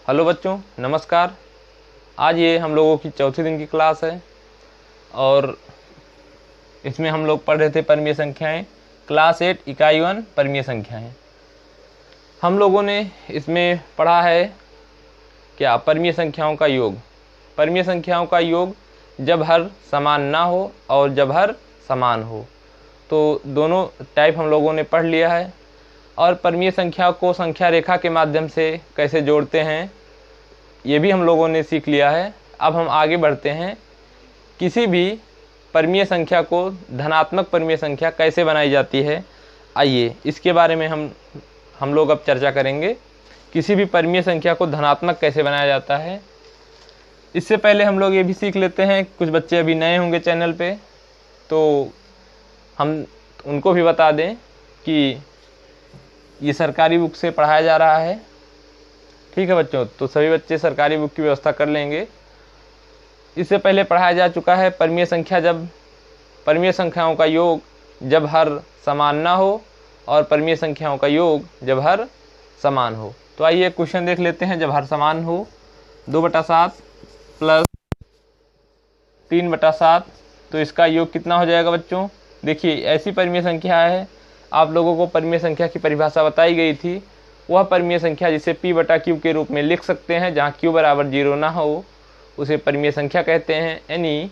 Hello बच्चों, नमस्कार। आज ये हम लोगों की चौथे दिन की क्लास है और इसमें हम लोग पढ़ रहे थे परमीय संख्याएं। क्लास 8 इकाई 1 परमीय संख्याएं। हम लोगों ने इसमें पढ़ा है क्या? परमीय संख्याओं का योग। परमीय संख्याओं का योग जब हर समान ना हो और जब हर समान हो, तो दोनों टाइप हम लोगों ने पढ़ लिया है। और परमीय संख्या को संख्या रेखा के माध्यम से कैसे जोड़ते हैं ये भी हम लोगों ने सीख लिया है। अब हम आगे बढ़ते हैं। किसी भी परमीय संख्या को धनात्मक परमीय संख्या कैसे बनाई जाती है, आइए इसके बारे में हम लोग अब चर्चा करेंगे। किसी भी परमीय संख्या को धनात्मक कैसे बनाया जाता है। इससे पहले हम लोग ये भी सीख लेते हैं, कुछ बच्चे अभी नए होंगे चैनल पे, तो हम उनको भी बता दें कि ये सरकारी बुक से पढ़ाया जा रहा है। ठीक है बच्चों, तो सभी बच्चे सरकारी बुक की व्यवस्था कर लेंगे। इससे पहले पढ़ाया जा चुका है परमीय संख्याओं का योग जब हर समान ना हो और परमीय संख्याओं का योग जब हर समान हो। तो आइए क्वेश्चन देख लेते हैं। जब हर समान हो 2/7 प्लस 3/7, तो इसका योग कितना हो जाएगा बच्चों? देखिए, ऐसी परमीय संख्या है, आप लोगों को परमीय संख्या की परिभाषा बताई गई थी। वह परमीय संख्या जिसे p/q के रूप में लिख सकते हैं, जहाँ q बराबर 0 ना हो, उसे परमीय संख्या कहते हैं। यानी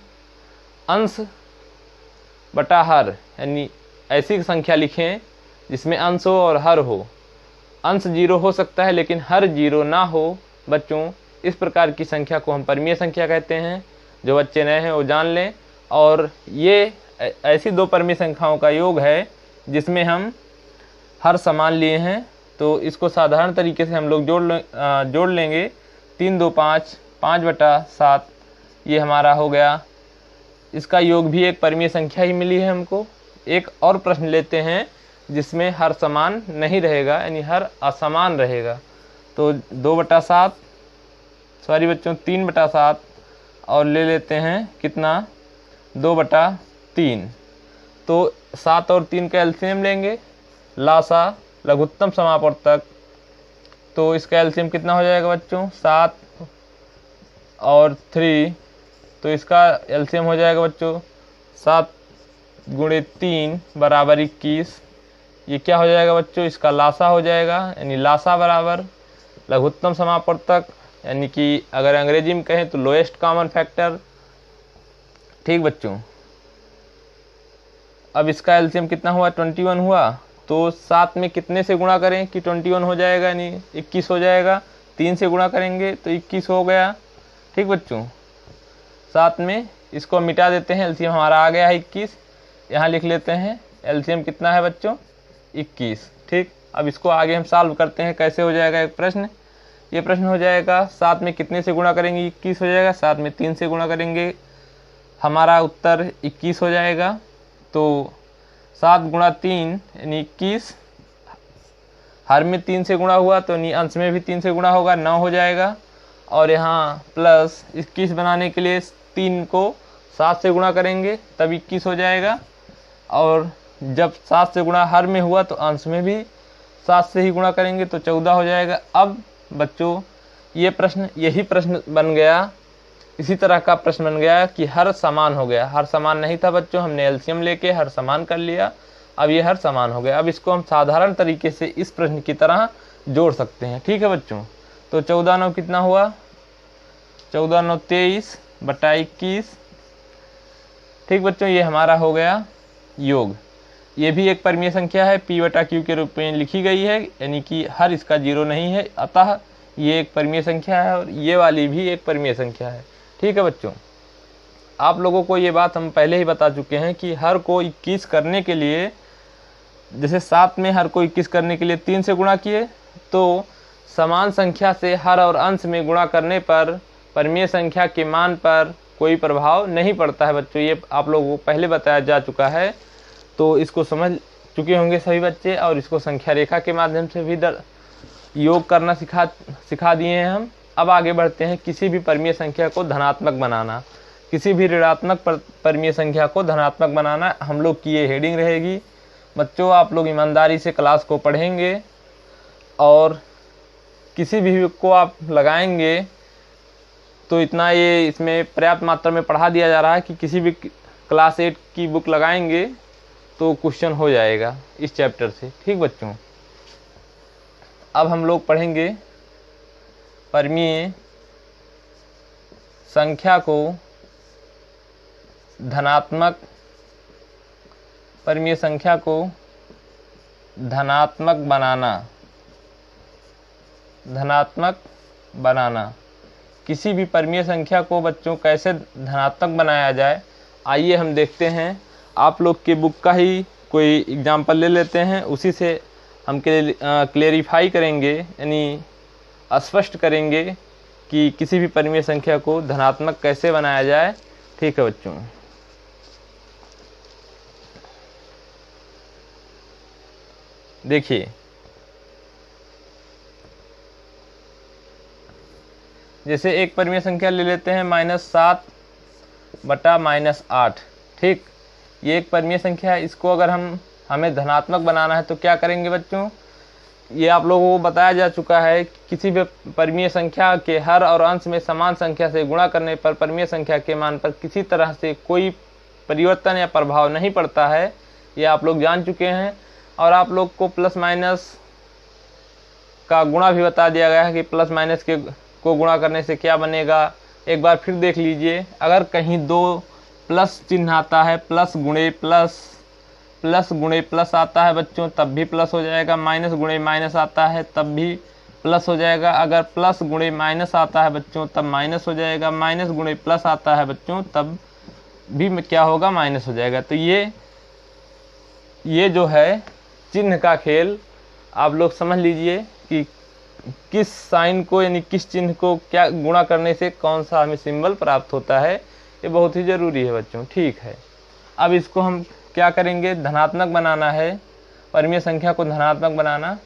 अंश बटा हर, यानी ऐसी संख्या लिखें जिसमें अंश हो और हर हो। अंश 0 हो सकता है लेकिन हर 0 ना हो बच्चों, इस प्रकार की संख्या को हम परमीय संख्या कहते हैं। जो बच्चे नए हैं वो जान लें। और ये ऐसी दो परमीय संख्याओं का योग है जिसमें हम हर समान लिए हैं। तो इसको साधारण तरीके से हम लोग जोड़ लेंगे। 3 2 5, 5/7 ये हमारा हो गया। इसका योग भी एक परमीय संख्या ही मिली है हमको। एक और प्रश्न लेते हैं जिसमें हर समान नहीं रहेगा, यानी हर असमान रहेगा। तो 2/7, सॉरी बच्चों 3/7, और ले लेते हैं कितना? 2/3। तो 7 और 3 का एलसीएम लेंगे, लासा लघुत्तम समापवर्तक। तो इसका एलसीएम कितना हो जाएगा बच्चों? 7 और 3, तो इसका एलसीएम हो जाएगा बच्चों 7 × 3 = 21। ये क्या हो जाएगा बच्चों? इसका लासा हो जाएगा, यानी लासा बराबर लघुत्तम समापवर्तक, यानी कि अगर अंग्रेजी में कहें तो लोएस्ट कॉमन फैक्टर। ठीक बच्चों, अब इसका एलसीएम कितना हुआ? 21 हुआ। तो 7 में कितने से गुणा करें कि 21 हो जाएगा, यानी 21 हो जाएगा। 3 से गुणा करेंगे तो 21 हो गया। ठीक बच्चों, 7 में इसको मिटा देते हैं, एलसीएम हमारा आ गया है 21। यहाँ लिख लेते हैं एलसीएम कितना है बच्चों? 21। ठीक, अब इसको आगे हम सॉल्व करते हैं। कैसे हो जाएगा एक प्रश्न? ये प्रश्न हो जाएगा 7 में कितने से गुणा करेंगे? 21 हो जाएगा। 7 में 3 से गुणा करेंगे, हमारा उत्तर 21 हो जाएगा। तो 7 × 3 यानी 21। हर में 3 से गुणा हुआ तो अंश में भी 3 से गुणा होगा, 9 हो जाएगा। और यहाँ प्लस 21 बनाने के लिए 3 को 7 से गुणा करेंगे तब 21 हो जाएगा। और जब 7 से गुणा हर में हुआ तो अंश में भी 7 से ही गुणा करेंगे तो 14 हो जाएगा। अब बच्चों यही प्रश्न बन गया, इसी तरह का प्रश्न बन गया कि हर समान हो गया। हर समान नहीं था बच्चों, हमने एलसीएम लेके हर समान कर लिया। अब ये हर समान हो गया। अब इसको हम साधारण तरीके से इस प्रश्न की तरह जोड़ सकते हैं। ठीक है बच्चों, तो 14 9 कितना हुआ? 14 9 23/21। ठीक बच्चों, ये हमारा हो गया योग। ये भी एक परमीय संख्या है, p/q के रूप में लिखी गई है, यानी कि हर इसका 0 नहीं है, अतः ये एक परमीय संख्या है। और ये वाली भी एक परमीय संख्या है। ठीक है बच्चों, आप लोगों को ये बात हम पहले ही बता चुके हैं कि हर को 21 करने के लिए, जैसे 7 में हर को 21 करने के लिए 3 से गुणा किए, तो समान संख्या से हर और अंश में गुणा करने पर परमीय संख्या के मान पर कोई प्रभाव नहीं पड़ता है बच्चों। ये आप लोगों को पहले बताया जा चुका है, तो इसको समझ चुके होंगे सभी बच्चे। और इसको संख्या रेखा के माध्यम से भी योग करना सिखा दिए हैं हम। अब आगे बढ़ते हैं। किसी भी परमीय संख्या को धनात्मक बनाना, किसी भी ऋणात्मक परमीय संख्या को धनात्मक बनाना, हम लोग की ये हेडिंग रहेगी। बच्चों, आप लोग ईमानदारी से क्लास को पढ़ेंगे और किसी भी बुक को आप लगाएंगे तो इतना ये इसमें पर्याप्त मात्रा में पढ़ा दिया जा रहा है कि किसी भी क्लास 8 की बुक लगाएंगे तो क्वेश्चन हो जाएगा इस चैप्टर से। ठीक बच्चों, अब हम लोग पढ़ेंगे परिमेय संख्या को धनात्मक बनाना। किसी भी परिमेय संख्या को बच्चों कैसे धनात्मक बनाया जाए, आइए हम देखते हैं। आप लोग के बुक का ही कोई एग्जाम्पल ले लेते हैं, उसी से हम क्लेरिफाई करेंगे, यानी स्पष्ट करेंगे कि किसी भी परिमेय संख्या को धनात्मक कैसे बनाया जाए। ठीक है बच्चों, देखिए जैसे एक परिमेय संख्या ले लेते हैं -7/-8। ठीक, ये एक परिमेय संख्या है। इसको अगर हमें धनात्मक बनाना है तो क्या करेंगे बच्चों, ये आप लोगों को बताया जा चुका है। किसी भी परिमेय संख्या के हर और अंश में समान संख्या से गुणा करने पर परिमेय संख्या के मान पर किसी तरह से कोई परिवर्तन या प्रभाव नहीं पड़ता है, ये आप लोग जान चुके हैं। और आप लोग को प्लस माइनस का गुणा भी बता दिया गया है कि प्लस माइनस को गुणा करने से क्या बनेगा। एक बार फिर देख लीजिए, अगर कहीं दो प्लस चिन्ह आता है, प्लस गुणे प्लस आता है बच्चों, तब भी प्लस हो जाएगा। माइनस गुणे माइनस आता है तब भी प्लस हो जाएगा। अगर प्लस गुणे माइनस आता है बच्चों तब माइनस हो जाएगा। माइनस गुणे प्लस आता है बच्चों तब भी क्या होगा, माइनस हो जाएगा। तो ये जो है चिन्ह का खेल, आप लोग समझ लीजिए कि किस साइन को यानी किस चिन्ह को क्या गुणा करने से कौन सा हमें सिंबल प्राप्त होता है, ये बहुत ही ज़रूरी है बच्चों। ठीक है, अब इसको हम क्या करेंगे, धनात्मक बनाना है, परिमेय संख्या को धनात्मक बनाना।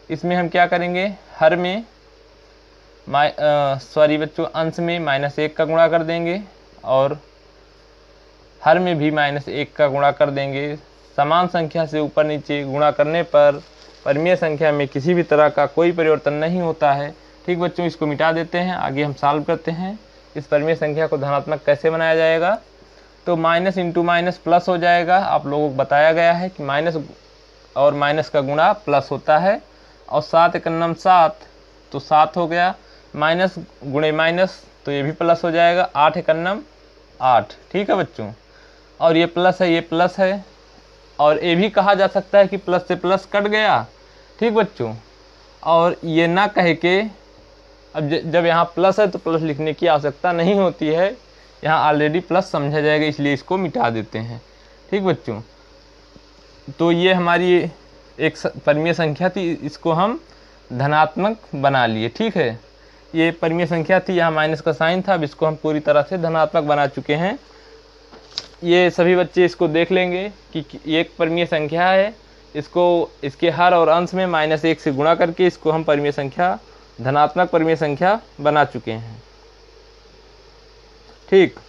इसमें हम क्या करेंगे, हर में अंश में -1 का गुणा कर देंगे और हर में भी -1 का गुणा कर देंगे। समान संख्या से ऊपर नीचे गुणा करने पर परिमेय संख्या में किसी भी तरह का कोई परिवर्तन नहीं होता है। ठीक बच्चों, इसको मिटा देते हैं, आगे हम सॉल्व करते हैं इस परिमेय संख्या को धनात्मक कैसे बनाया जाएगा। तो माइनस इंटू माइनस प्लस हो जाएगा। आप लोगों को बताया गया है कि माइनस और माइनस का गुणा प्लस होता है। और 7 एकन्नम 7, तो 7 हो गया। माइनस गुणे माइनस, तो ये भी प्लस हो जाएगा। 8 एकन्नम 8। ठीक है बच्चों, और ये प्लस है, ये प्लस है, और ये भी कहा जा सकता है कि प्लस से प्लस कट गया। ठीक बच्चों, और ये ना कह के अब जब यहाँ प्लस है तो प्लस लिखने की आवश्यकता नहीं होती है, यहाँ ऑलरेडी प्लस समझा जाएगा, इसलिए इसको मिटा देते हैं। ठीक बच्चों, तो ये हमारी एक परिमेय संख्या थी, इसको हम धनात्मक बना लिए। ठीक है, ये परिमेय संख्या थी, यहाँ माइनस का साइन था, अब इसको हम पूरी तरह से धनात्मक बना चुके हैं। ये सभी बच्चे इसको देख लेंगे कि ये एक परिमेय संख्या है, इसको इसके हर और अंश में -1 से गुणा करके इसको हम परिमेय संख्या, धनात्मक परिमेय संख्या बना चुके हैं। ठीक,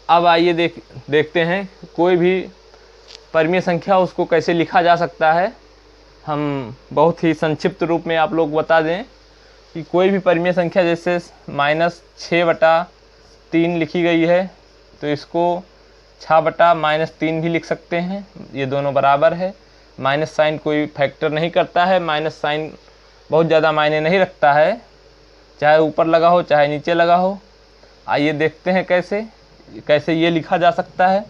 अब आइए देखते हैं कोई भी परिमेय संख्या उसको कैसे लिखा जा सकता है। हम बहुत ही संक्षिप्त रूप में आप लोग बता दें कि कोई भी परिमेय संख्या जैसे -6/3 लिखी गई है, तो इसको 6/-3 भी लिख सकते हैं, ये दोनों बराबर है। माइनस साइन कोई फैक्टर नहीं करता है, माइनस साइन बहुत ज़्यादा मायने नहीं रखता है, चाहे ऊपर लगा हो चाहे नीचे लगा हो। आइए देखते हैं कैसे ये लिखा जा सकता है।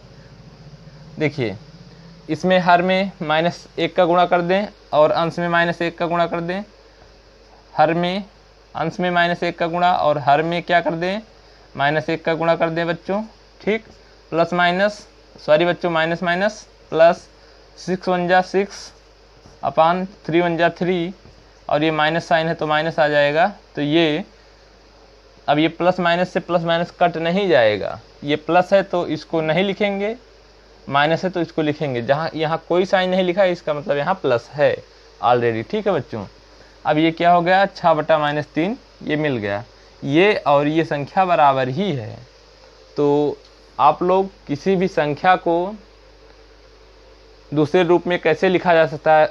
देखिए, इसमें हर में -1 का गुणा कर दें और अंश में -1 का गुणा कर दें। हर में अंश में -1 का गुणा और हर में क्या कर दें, -1 का गुणा कर दें बच्चों। ठीक, plus minus minus minus plus 6 1 जा 6 अपान 3 1 जा 3, और ये माइनस साइन है तो माइनस आ जाएगा। तो ये अब ये प्लस माइनस से प्लस माइनस कट नहीं जाएगा, ये प्लस है तो इसको नहीं लिखेंगे, माइनस है तो इसको लिखेंगे। जहाँ यहाँ कोई साइन नहीं लिखा है इसका मतलब यहाँ प्लस है ऑलरेडी। ठीक है बच्चों, अब ये क्या हो गया, 6/-3 ये मिल गया। ये और ये संख्या बराबर ही है। तो आप लोग किसी भी संख्या को दूसरे रूप में कैसे लिखा जा सकता है,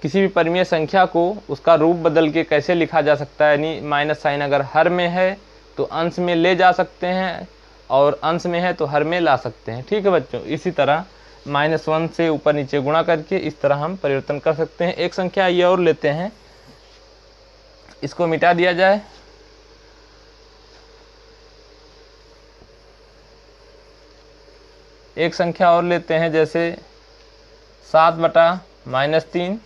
किसी भी परिमेय संख्या को उसका रूप बदल के कैसे लिखा जा सकता है, यानी माइनस साइन अगर हर में है तो अंश में ले जा सकते हैं और अंश में है तो हर में ला सकते हैं। ठीक है बच्चों, इसी तरह -1 से ऊपर नीचे गुणा करके इस तरह हम परिवर्तन कर सकते हैं। एक संख्या ये और लेते हैं, इसको मिटा दिया जाए। एक संख्या और लेते हैं, जैसे 7/-3।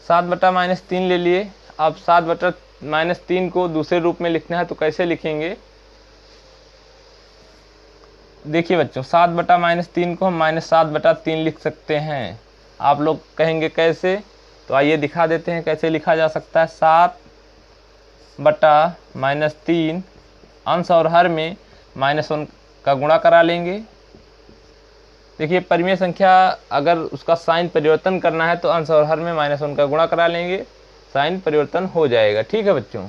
7/-3 ले लिए। अब 7/-3 को दूसरे रूप में लिखना है तो कैसे लिखेंगे? देखिए बच्चों, 7/-3 को हम -7/3 लिख सकते हैं। आप लोग कहेंगे कैसे, तो आइए दिखा देते हैं कैसे लिखा जा सकता है। 7/-3 अंश और हर में -1 का गुणा करा लेंगे। देखिए परिमेय संख्या अगर उसका साइन परिवर्तन करना है तो अंश और हर में -1 का गुणा करा लेंगे, साइन परिवर्तन हो जाएगा। ठीक है बच्चों,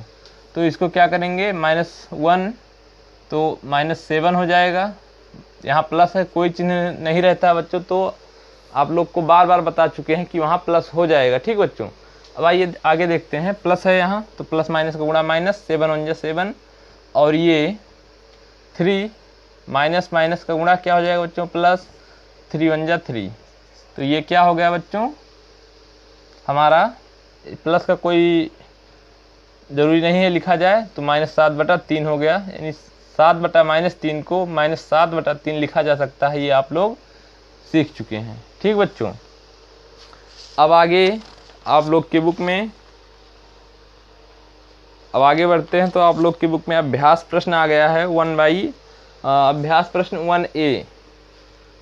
तो इसको क्या करेंगे, -1 तो -7 हो जाएगा। यहाँ प्लस है, कोई चिन्ह नहीं रहता बच्चों, तो आप लोग को बार बार बता चुके हैं कि वहाँ प्लस हो जाएगा। ठीक बच्चों, अब आइए आगे देखते हैं। प्लस है यहाँ तो प्लस माइनस का गुणा माइनस, 7 1 7, और ये 3 माइनस माइनस का गुणा क्या हो जाएगा बच्चों, प्लस 3 1 3। तो ये क्या हो गया बच्चों, हमारा प्लस का कोई ज़रूरी नहीं है लिखा जाए, तो -7/3 हो गया। यानी 7/-3 को -7/3 लिखा जा सकता है, ये आप लोग सीख चुके हैं। ठीक बच्चों, अब आगे आप लोग की बुक में अब आगे बढ़ते हैं। तो आप लोग की बुक में अभ्यास प्रश्न आ गया है अभ्यास प्रश्न 1A।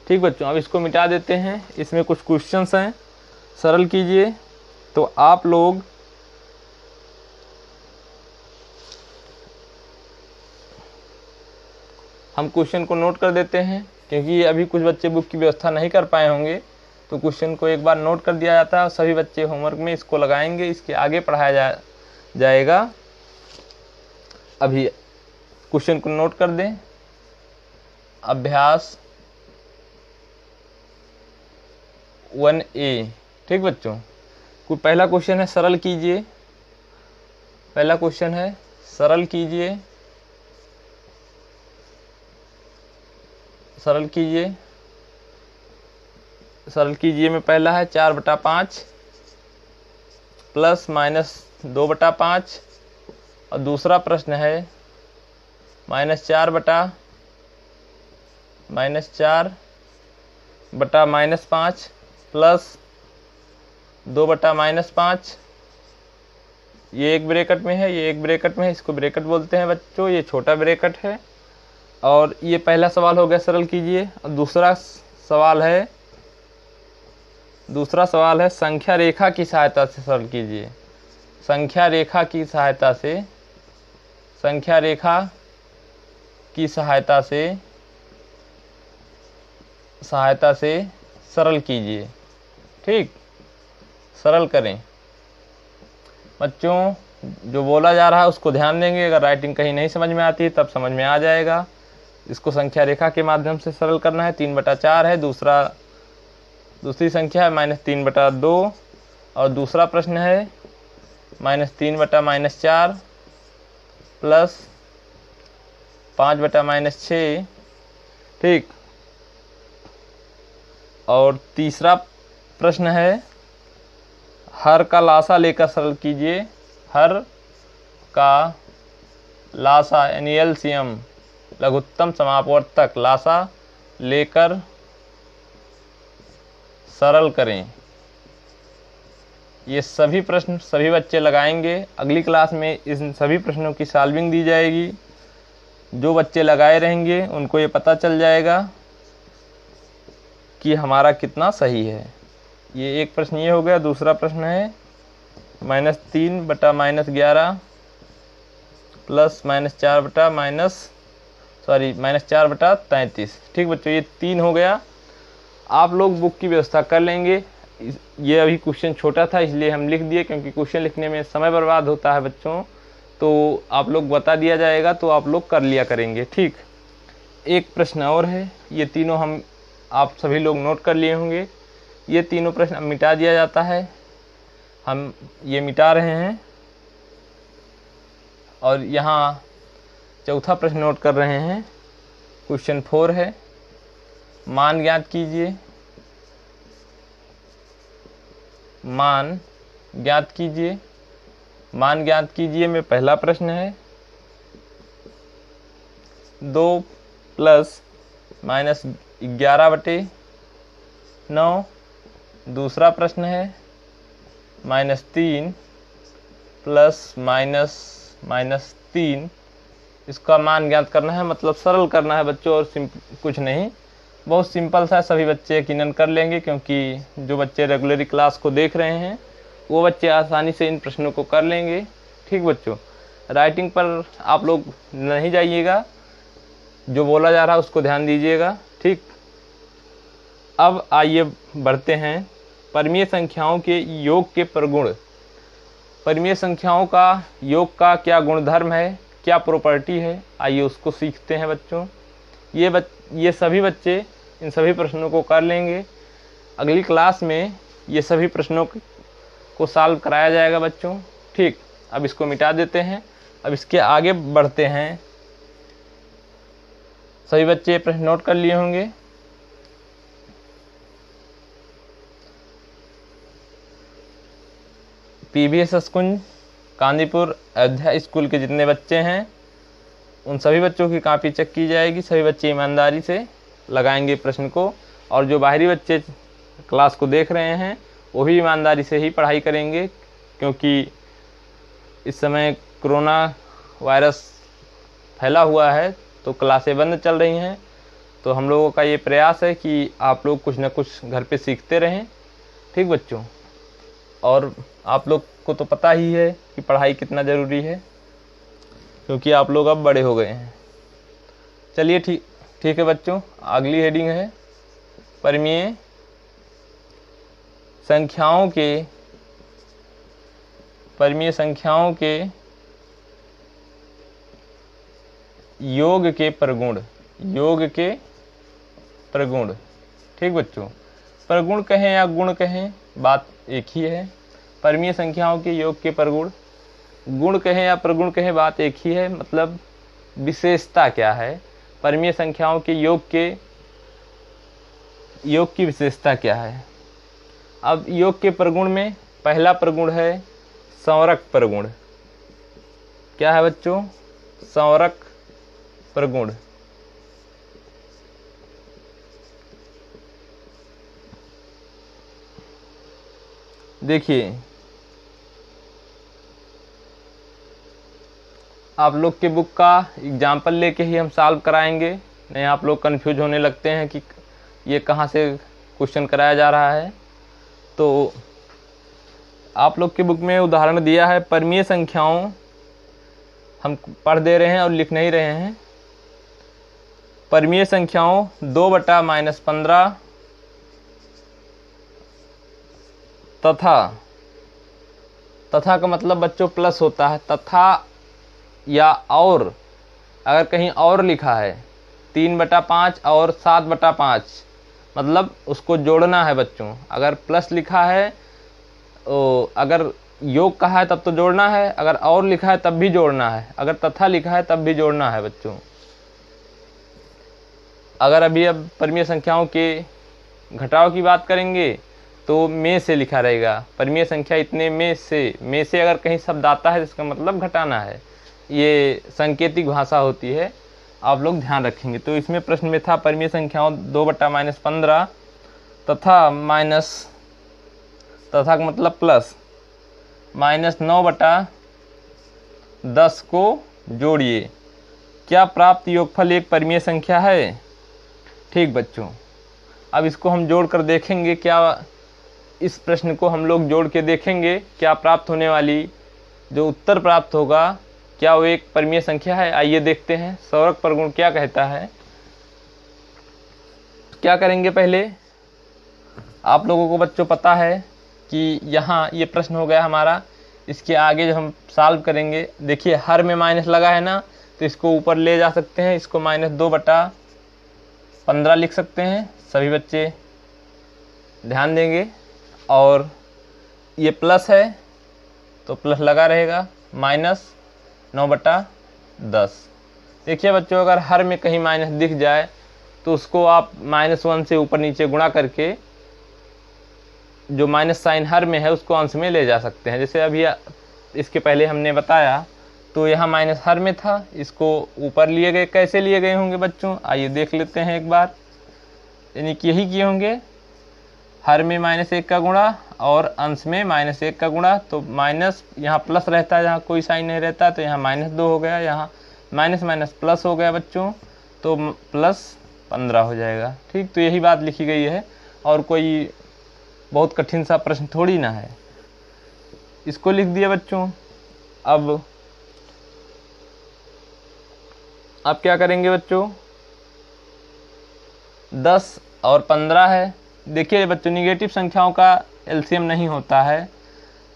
ठीक बच्चों, अब इसको मिटा देते हैं। इसमें कुछ क्वेश्चंस हैं, सरल कीजिए। तो आप लोग हम क्वेश्चन को नोट कर देते हैं, क्योंकि अभी कुछ बच्चे बुक की व्यवस्था नहीं कर पाए होंगे, तो क्वेश्चन को एक बार नोट कर दिया जाता है और सभी बच्चे होमवर्क में इसको लगाएंगे, इसके आगे पढ़ाया जाएगा। अभी क्वेश्चन को नोट कर दें। अभ्यास 1A। ठीक बच्चों, कोई पहला क्वेश्चन है, सरल कीजिए। पहला क्वेश्चन है, सरल कीजिए, सरल कीजिए, सरल कीजिए में पहला है 4/5 प्लस माइनस 2/5, और दूसरा प्रश्न है -4 बटा -5 प्लस 2/-5। ये एक ब्रैकेट में है, ये एक ब्रैकेट में है, इसको ब्रैकेट बोलते हैं बच्चों, ये छोटा ब्रैकेट है। और ये पहला सवाल हो गया, सरल कीजिए। और दूसरा सवाल है संख्या रेखा की सहायता से सरल कीजिए। संख्या रेखा की सहायता से सरल कीजिए। ठीक, सरल करें बच्चों। जो बोला जा रहा है उसको ध्यान देंगे, अगर राइटिंग कहीं नहीं समझ में आती है तब समझ में आ जाएगा। इसको संख्या रेखा के माध्यम से सरल करना है। 3/4 है, दूसरी संख्या है -3/2, और दूसरा प्रश्न है -3/-4 प्लस 5/-6। ठीक, और तीसरा प्रश्न है हर का लासा लेकर सरल कीजिए। हर का लासा यानी एलसीएम, लघुत्तम समापवर्तक लासा लेकर सरल करें। ये सभी प्रश्न सभी बच्चे लगाएंगे। अगली क्लास में इन सभी प्रश्नों की सॉल्विंग दी जाएगी। जो बच्चे लगाए रहेंगे उनको ये पता चल जाएगा कि हमारा कितना सही है। ये एक प्रश्न ये हो गया। दूसरा प्रश्न है -3/-11 प्लस -4/-33। ठीक बच्चों, ये 3 हो गया। आप लोग बुक की व्यवस्था कर लेंगे। ये अभी क्वेश्चन छोटा था इसलिए हम लिख दिए, क्योंकि क्वेश्चन लिखने में समय बर्बाद होता है बच्चों। तो आप लोग बता दिया जाएगा तो आप लोग कर लिया करेंगे। ठीक, एक प्रश्न और है, ये तीनों आप सभी लोग नोट कर लिए होंगे। ये तीनों प्रश्न अब मिटा दिया जाता है। हम ये मिटा रहे हैं और यहाँ चौथा प्रश्न नोट कर रहे हैं। क्वेश्चन 4 है, मान ज्ञात कीजिए। मान ज्ञात कीजिए। मान ज्ञात कीजिए में पहला प्रश्न है 2 + -11/9। दूसरा प्रश्न है -3 ± -3। इसका मान ज्ञात करना है, मतलब सरल करना है बच्चों, और कुछ नहीं, बहुत सिंपल सा, सभी बच्चे यकीनन कर लेंगे, क्योंकि जो बच्चे रेगुलरली क्लास को देख रहे हैं वो बच्चे आसानी से इन प्रश्नों को कर लेंगे। ठीक बच्चों, राइटिंग पर आप लोग नहीं जाइएगा, जो बोला जा रहा है उसको ध्यान दीजिएगा। ठीक, अब आइए बढ़ते हैं परमीय संख्याओं के योग के प्रगुण। परमीय संख्याओं का योग का क्या गुणधर्म है, क्या प्रॉपर्टी है, आइए उसको सीखते हैं बच्चों। ये सभी बच्चे इन सभी प्रश्नों को कर लेंगे। अगली क्लास में ये सभी प्रश्नों को सॉल्व कराया जाएगा बच्चों। ठीक, अब इसको मिटा देते हैं, अब इसके आगे बढ़ते हैं। सभी बच्चे ये प्रश्न नोट कर लिए होंगे। PVS अस्कुंज, कांदीपुर, अयोध्या स्कूल के जितने बच्चे हैं उन सभी बच्चों की कॉपी चेक की जाएगी। सभी बच्चे ईमानदारी से लगाएंगे प्रश्न को, और जो बाहरी बच्चे क्लास को देख रहे हैं वो भी ईमानदारी से ही पढ़ाई करेंगे, क्योंकि इस समय कोरोना वायरस फैला हुआ है तो क्लासें बंद चल रही हैं। तो हम लोगों का ये प्रयास है कि आप लोग कुछ ना कुछ घर पे सीखते रहें। ठीक बच्चों, और आप लोग को तो पता ही है कि पढ़ाई कितना ज़रूरी है, क्योंकि आप लोग अब बड़े हो गए हैं। चलिए ठीक है बच्चों, अगली हेडिंग है परमीय संख्याओं के योग के प्रगुण। योग के प्रगुण। ठीक बच्चों, प्रगुण कहें या गुण कहें बात एक ही है। परमीय संख्याओं के योग के प्रगुण, गुण कहें या प्रगुण कहें बात एक ही है, मतलब विशेषता क्या है, परमीय संख्याओं के योग की विशेषता क्या है। अब योग के प्रगुण में पहला प्रगुण है संवरक प्रगुण। क्या है बच्चों? संवरक प्रगुण। देखिए, आप लोग के बुक का एग्जाम्पल लेके ही हम सॉल्व कराएंगे, नहीं आप लोग कंफ्यूज होने लगते हैं कि ये कहाँ से क्वेश्चन कराया जा रहा है। तो आप लोग के बुक में उदाहरण दिया है, परमीय संख्याओं, हम पढ़ दे रहे हैं और लिख नहीं रहे हैं। परमीय संख्याओं 2/-15 तथा का मतलब बच्चों प्लस होता है, तथा या और, अगर कहीं और लिखा है 3/5 और 7/5, मतलब उसको जोड़ना है बच्चों। अगर प्लस लिखा है, अगर योग कहा है तब तो जोड़ना है, अगर और लिखा है तब भी जोड़ना है, अगर तथा लिखा है तब भी जोड़ना है बच्चों। अगर अब परमीय संख्याओं के घटाव की बात करेंगे तो में से लिखा रहेगा, परमीय संख्या इतने में से अगर कहीं शब्द आता है तो इसका मतलब घटाना है। ये सांकेतिक भाषा होती है, आप लोग ध्यान रखेंगे। तो इसमें प्रश्न में था परमीय संख्याओं 2/-15 तथा का मतलब प्लस -9/10 को जोड़िए, क्या प्राप्त योगफल एक परमीय संख्या है? ठीक बच्चों, अब इसको हम जोड़ कर देखेंगे, क्या इस प्रश्न को हम लोग जोड़ के देखेंगे क्या प्राप्त होने वाली जो उत्तर प्राप्त होगा, क्या वो एक परमीय संख्या है। आइए देखते हैं संवरक प्रगुण क्या कहता है। क्या करेंगे, पहले आप लोगों को बच्चों पता है कि यहाँ ये प्रश्न हो गया हमारा, इसके आगे जो हम सॉल्व करेंगे, देखिए हर में माइनस लगा है ना, तो इसको ऊपर ले जा सकते हैं, इसको -2/15 लिख सकते हैं। सभी बच्चे ध्यान देंगे। और ये प्लस है तो प्लस लगा रहेगा, माइनस 9/10। देखिए बच्चों, अगर हर में कहीं माइनस दिख जाए तो उसको आप -1 से ऊपर नीचे गुणा करके जो माइनस साइन हर में है उसको अंश में ले जा सकते हैं। जैसे अभी इसके पहले हमने बताया, तो यहाँ माइनस हर में था, इसको ऊपर लिए गए। कैसे लिए गए होंगे बच्चों, आइए देख लेते हैं एक बार। यानी कि यही किए होंगे, हर में -1 का गुणा और अंश में -1 का गुणा। तो माइनस यहाँ प्लस रहता है, जहाँ कोई साइन नहीं रहता, तो यहाँ -2 हो गया, यहाँ माइनस माइनस प्लस हो गया बच्चों, तो +15 हो जाएगा। ठीक, तो यही बात लिखी गई है, और कोई बहुत कठिन सा प्रश्न थोड़ी ना है। इसको लिख दिया बच्चों। अब क्या करेंगे बच्चों, 10 और 15 है। देखिए बच्चों, निगेटिव संख्याओं का एलसीएम नहीं होता है,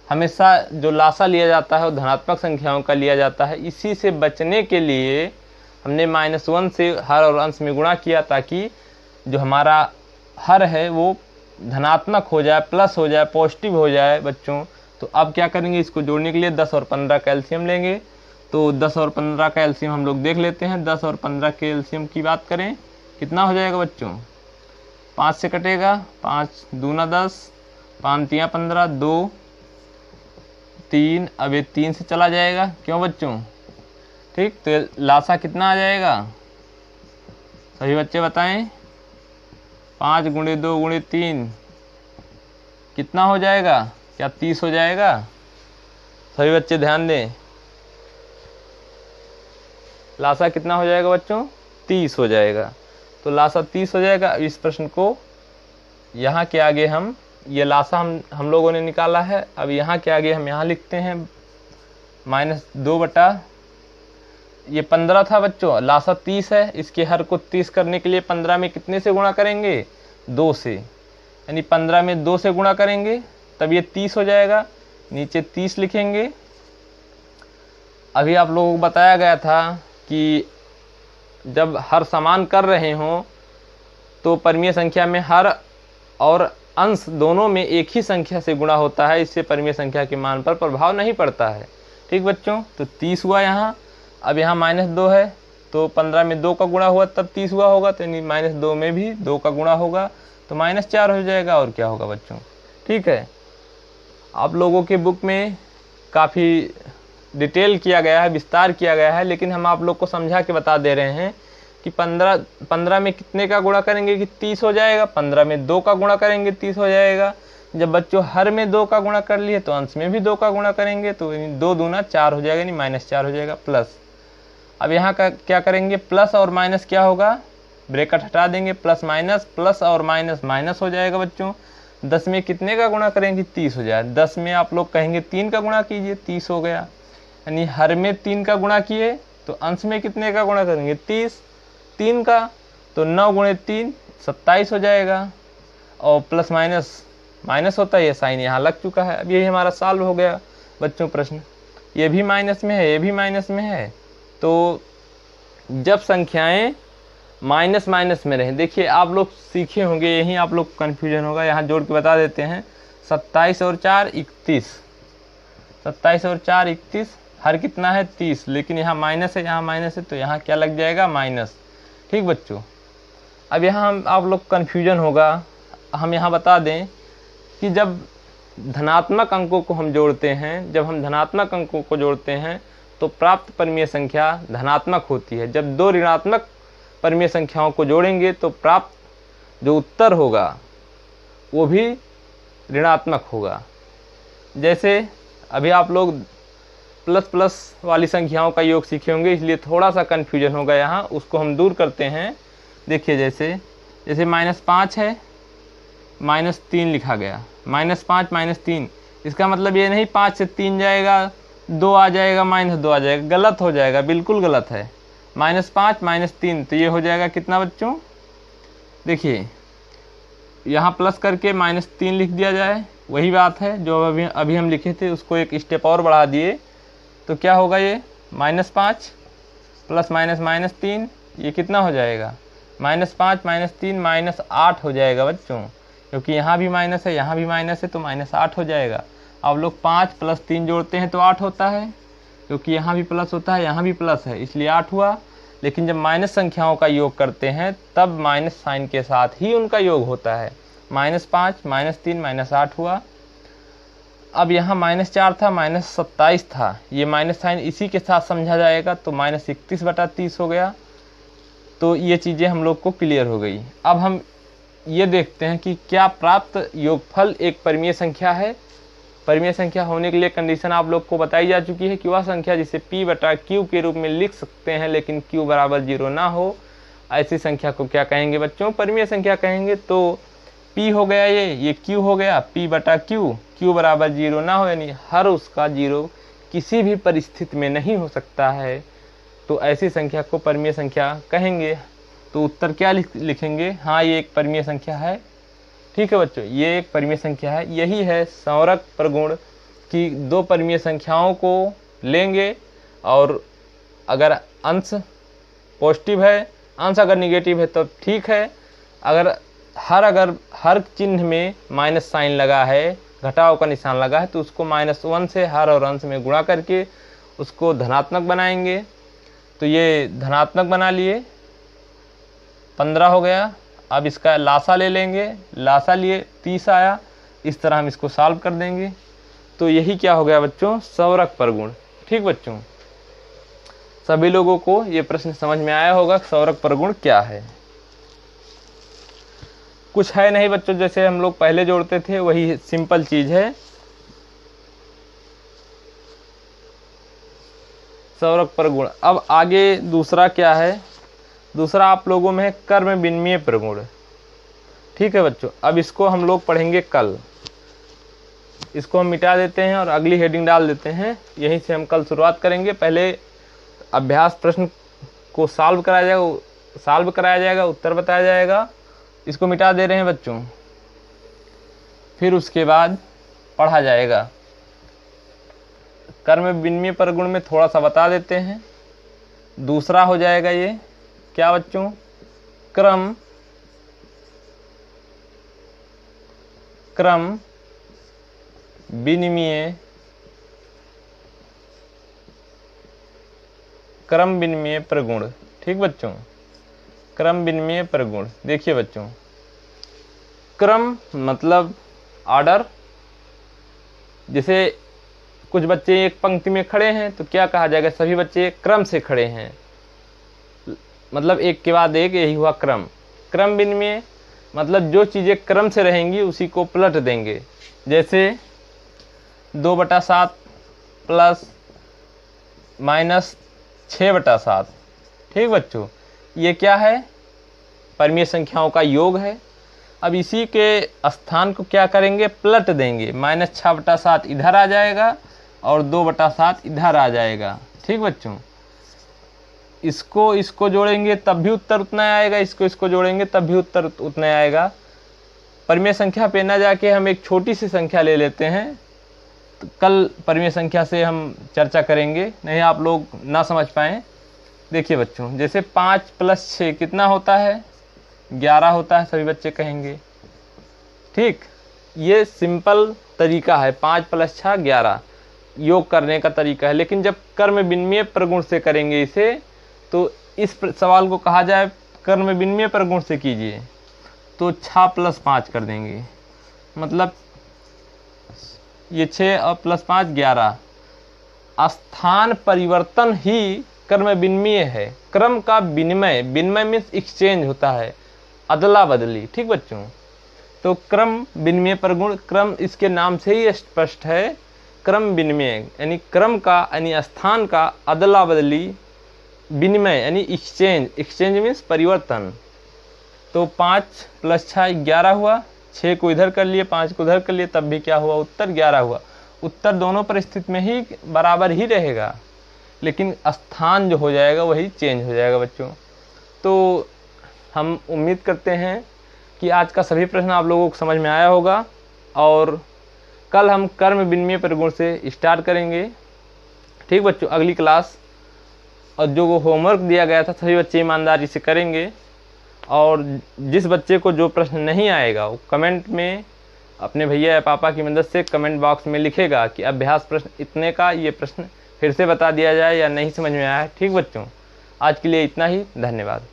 हमेशा जो लासा लिया जाता है वो धनात्मक संख्याओं का लिया जाता है। इसी से बचने के लिए हमने -1 से हर और अंश में गुणा किया, ताकि जो हमारा हर है वो धनात्मक हो जाए, प्लस हो जाए, पॉजिटिव हो जाए बच्चों। तो अब क्या करेंगे, इसको जोड़ने के लिए 10 और 15 का एलसीएम लेंगे। तो 10 और 15 का एलसीएम हम लोग देख लेते हैं। 10 और 15 के एलसीएम की बात करें, कितना हो जाएगा बच्चों, 5 से कटेगा, 5 दूना 10, 5 तियाँ 15, 2 3, अब ये 3 से चला जाएगा, क्यों बच्चों। ठीक, तो लासा कितना आ जाएगा, सभी बच्चे बताएं। 5 × 2 × 3 कितना हो जाएगा, क्या 30 हो जाएगा। सभी बच्चे ध्यान दें, लासा कितना हो जाएगा बच्चों, 30 हो जाएगा। तो लासा 30 हो जाएगा। इस प्रश्न को यहाँ के आगे हम, ये लासा हम लोगों ने निकाला है, अब यहाँ के आगे हम यहाँ लिखते हैं -2 ये 15 था बच्चों, लासा 30 है। इसके हर को 30 करने के लिए 15 में कितने से गुणा करेंगे, 2 से, यानी 15 में 2 से गुणा करेंगे तब ये 30 हो जाएगा। नीचे 30 लिखेंगे। अभी आप लोगों को बताया गया था कि जब हर समान कर रहे हों तो परिमेय संख्या में हर और अंश दोनों में एक ही संख्या से गुणा होता है, इससे परिमेय संख्या के मान पर प्रभाव नहीं पड़ता है। ठीक बच्चों, तो 30 हुआ यहाँ। अब यहाँ -2 है, तो 15 में 2 का गुणा हुआ तब 30 हुआ होगा, तो यानी -2 में भी 2 का गुणा होगा तो -4 हो जाएगा। और क्या होगा बच्चों, ठीक है। आप लोगों के बुक में काफ़ी डिटेल किया गया है, विस्तार किया गया है, लेकिन हम आप लोग को समझा के बता दे रहे हैं कि 15 में कितने का गुणा करेंगे कि 30 हो जाएगा, 15 में 2 का गुणा करेंगे 30 हो जाएगा। जब बच्चों हर में 2 का गुणा कर लिए तो अंश में भी 2 का गुणा करेंगे, तो 2 दूना 4 हो जाएगा, यानी -4 हो जाएगा प्लस। अब यहाँ का क्या करेंगे, प्लस और माइनस क्या होगा, ब्रैकेट हटा देंगे, प्लस माइनस, प्लस और माइनस माइनस हो जाएगा बच्चों। 10 में कितने का गुणा करेंगे, 30 हो जाए। 10 में आप लोग कहेंगे 3 का गुणा कीजिए, 30 हो गया। यानी हर में 3 का गुणा किए तो अंश में कितने का गुणा करेंगे, 30, 3 का, तो 9 × 3 27 हो जाएगा। और प्लस माइनस माइनस होता है, ये साइन यहाँ लग चुका है। अब यही हमारा सॉल्व हो गया बच्चों प्रश्न। ये भी माइनस में है, ये भी माइनस में है। तो जब संख्याएं माइनस माइनस में रहें, देखिए आप लोग सीखे होंगे, यही आप लोग कन्फ्यूजन होगा, यहाँ जोड़ के बता देते हैं। 27 और 4 31, 27 और 4 31, हर कितना है 30, लेकिन यहाँ माइनस है, यहाँ माइनस है, तो यहाँ क्या लग जाएगा, माइनस। ठीक बच्चों, अब यहाँ आप लोग कन्फ्यूजन होगा, हम यहाँ बता दें कि जब धनात्मक अंकों को हम जोड़ते हैं, जब हम धनात्मक अंकों को जोड़ते हैं तो प्राप्त परिमेय संख्या धनात्मक होती है। जब 2 ऋणात्मक परिमेय संख्याओं को जोड़ेंगे तो प्राप्त जो उत्तर होगा वो भी ऋणात्मक होगा। जैसे अभी आप लोग प्लस प्लस वाली संख्याओं का योग सीखे होंगे, इसलिए थोड़ा सा कन्फ्यूजन होगा यहाँ, उसको हम दूर करते हैं। देखिए जैसे -5 है, -3 लिखा गया, -5 -3, इसका मतलब ये नहीं 5 से 3 जाएगा, 2 आ जाएगा, -2 आ जाएगा, गलत हो जाएगा, बिल्कुल गलत है। -5 -3, तो ये हो जाएगा कितना बच्चों, देखिए यहाँ प्लस करके -3 लिख दिया जाए, वही बात है जो अभी हम लिखे थे, उसको एक स्टेप और बढ़ा दिए तो क्या होगा, ये -5 प्लस -3, ये कितना हो जाएगा, -5 -3 -8 हो जाएगा बच्चों। क्योंकि यहाँ भी माइनस है, यहाँ भी माइनस है, तो -8 हो जाएगा। अब लोग 5 + 3 जोड़ते हैं तो 8 होता है, क्योंकि यहाँ भी प्लस होता है, यहाँ भी प्लस है, इसलिए 8 हुआ। लेकिन जब माइनस संख्याओं का योग करते हैं तब माइनस साइन के साथ ही उनका योग होता है। -5 -3 -8 हुआ। अब यहाँ -4 था, -27 था, ये माइनस साइन इसी के साथ समझा जाएगा, तो -31/30 हो गया। तो ये चीज़ें हम लोग को क्लियर हो गई। अब हम ये देखते हैं कि क्या प्राप्त योगफल एक परिमेय संख्या है। परिमेय संख्या होने के लिए कंडीशन आप लोग को बताई जा चुकी है कि वह संख्या जिसे p/q के रूप में लिख सकते हैं लेकिन q = 0 ना हो, ऐसी संख्या को क्या कहेंगे बच्चों? परिमेय संख्या कहेंगे। तो p हो गया, ये q हो गया, p/q, q = 0 ना हो, यानी हर उसका 0 किसी भी परिस्थिति में नहीं हो सकता है, तो ऐसी संख्या को परिमेय संख्या कहेंगे। तो उत्तर क्या लिखेंगे? हाँ, ये एक परिमेय संख्या है। ठीक है बच्चों, ये एक परिमेय संख्या है। यही है संवरक प्रगुण कि दो परिमेय संख्याओं को लेंगे और अगर अंश पॉजिटिव है, अंश अगर निगेटिव है तो ठीक है। अगर हर चिन्ह में माइनस साइन लगा है, घटाव का निशान लगा है, तो उसको -1 से हर और अंश में गुणा करके उसको धनात्मक बनाएंगे। तो ये धनात्मक बना लिए, 15 हो गया। अब इसका लासा ले लेंगे, लासा लिए 30 आया। इस तरह हम इसको सॉल्व कर देंगे। तो यही क्या हो गया बच्चों? संवरक प्रगुण। ठीक बच्चों, सभी लोगों को ये प्रश्न समझ में आया होगा संवरक प्रगुण क्या है। कुछ है नहीं बच्चों, जैसे हम लोग पहले जोड़ते थे वही सिंपल चीज है। संवरक प्रगुण। अब आगे दूसरा क्या है? दूसरा आप लोगों में है कर्म विनिमय प्रगुण। ठीक है बच्चों, अब इसको हम लोग पढ़ेंगे कल। इसको हम मिटा देते हैं और अगली हेडिंग डाल देते हैं। यहीं से हम कल शुरुआत करेंगे। पहले अभ्यास प्रश्न को सॉल्व कराया जाएगा, उत्तर बताया जाएगा। इसको मिटा दे रहे हैं बच्चों, फिर उसके बाद पढ़ा जाएगा। कर्म विनिमय प्रगुण में थोड़ा सा बता देते हैं। दूसरा हो जाएगा ये क्या बच्चों? क्रम विनिमय प्रगुण। ठीक बच्चों, क्रम विनिमय प्रगुण। देखिए बच्चों, क्रम मतलब ऑर्डर। जैसे कुछ बच्चे एक पंक्ति में खड़े हैं तो क्या कहा जाएगा? सभी बच्चे क्रम से खड़े हैं, मतलब एक के बाद एक, यही हुआ क्रम। क्रम विनिमय मतलब जो चीज़ें क्रम से रहेंगी उसी को पलट देंगे। जैसे 2/7 प्लस -6/7। ठीक बच्चों, ये क्या है? परिमेय संख्याओं का योग है। अब इसी के स्थान को क्या करेंगे? पलट देंगे। -6/7 इधर आ जाएगा और 2/7 इधर आ जाएगा। ठीक बच्चों, इसको जोड़ेंगे तब भी उत्तर उतना आएगा, इसको जोड़ेंगे तब भी उत्तर उतना आएगा। परिमेय संख्या पे ना जाके हम एक छोटी सी संख्या ले लेते हैं। तो कल परिमेय संख्या से हम चर्चा करेंगे, नहीं आप लोग ना समझ पाएँ। देखिए बच्चों, जैसे 5 + 6 कितना होता है? 11 होता है, सभी बच्चे कहेंगे। ठीक, ये सिंपल तरीका है, 5 + 6 11 योग करने का तरीका है। लेकिन जब कर्म विनिमय प्रगुण से करेंगे इसे, तो इस सवाल को कहा जाए कर्म विनिमय प्रगुण से कीजिए, तो 6 + 5 कर देंगे, मतलब ये 6 और +5 11। स्थान परिवर्तन ही कर्म विनिमय है। क्रम का विनिमय, विनिमय मीन्स एक्सचेंज होता है, अदला बदली। ठीक बच्चों, तो क्रम विनिमय प्रगुण, क्रम इसके नाम से ही स्पष्ट है। क्रम विनिमय यानी क्रम का यानी स्थान का अदला बदली, विनिमय यानी एक्सचेंज मीन्स परिवर्तन। तो 5 + 6 11 हुआ, 6 को इधर कर लिए, 5 को उधर कर लिए, तब भी क्या हुआ? उत्तर 11 हुआ। उत्तर दोनों परिस्थिति में ही बराबर ही रहेगा, लेकिन स्थान जो हो जाएगा वही चेंज हो जाएगा बच्चों। तो हम उम्मीद करते हैं कि आज का सभी प्रश्न आप लोगों को समझ में आया होगा, और कल हम कर्म विनिमय प्रगुण से स्टार्ट करेंगे। ठीक बच्चों, अगली क्लास। और जो होमवर्क दिया गया था सभी बच्चे ईमानदारी से करेंगे, और जिस बच्चे को जो प्रश्न नहीं आएगा वो कमेंट में अपने भैया या पापा की मदद से कमेंट बॉक्स में लिखेगा कि अभ्यास प्रश्न इतने का ये प्रश्न फिर से बता दिया जाए या नहीं समझ में आया है। ठीक बच्चों, आज के लिए इतना ही, धन्यवाद।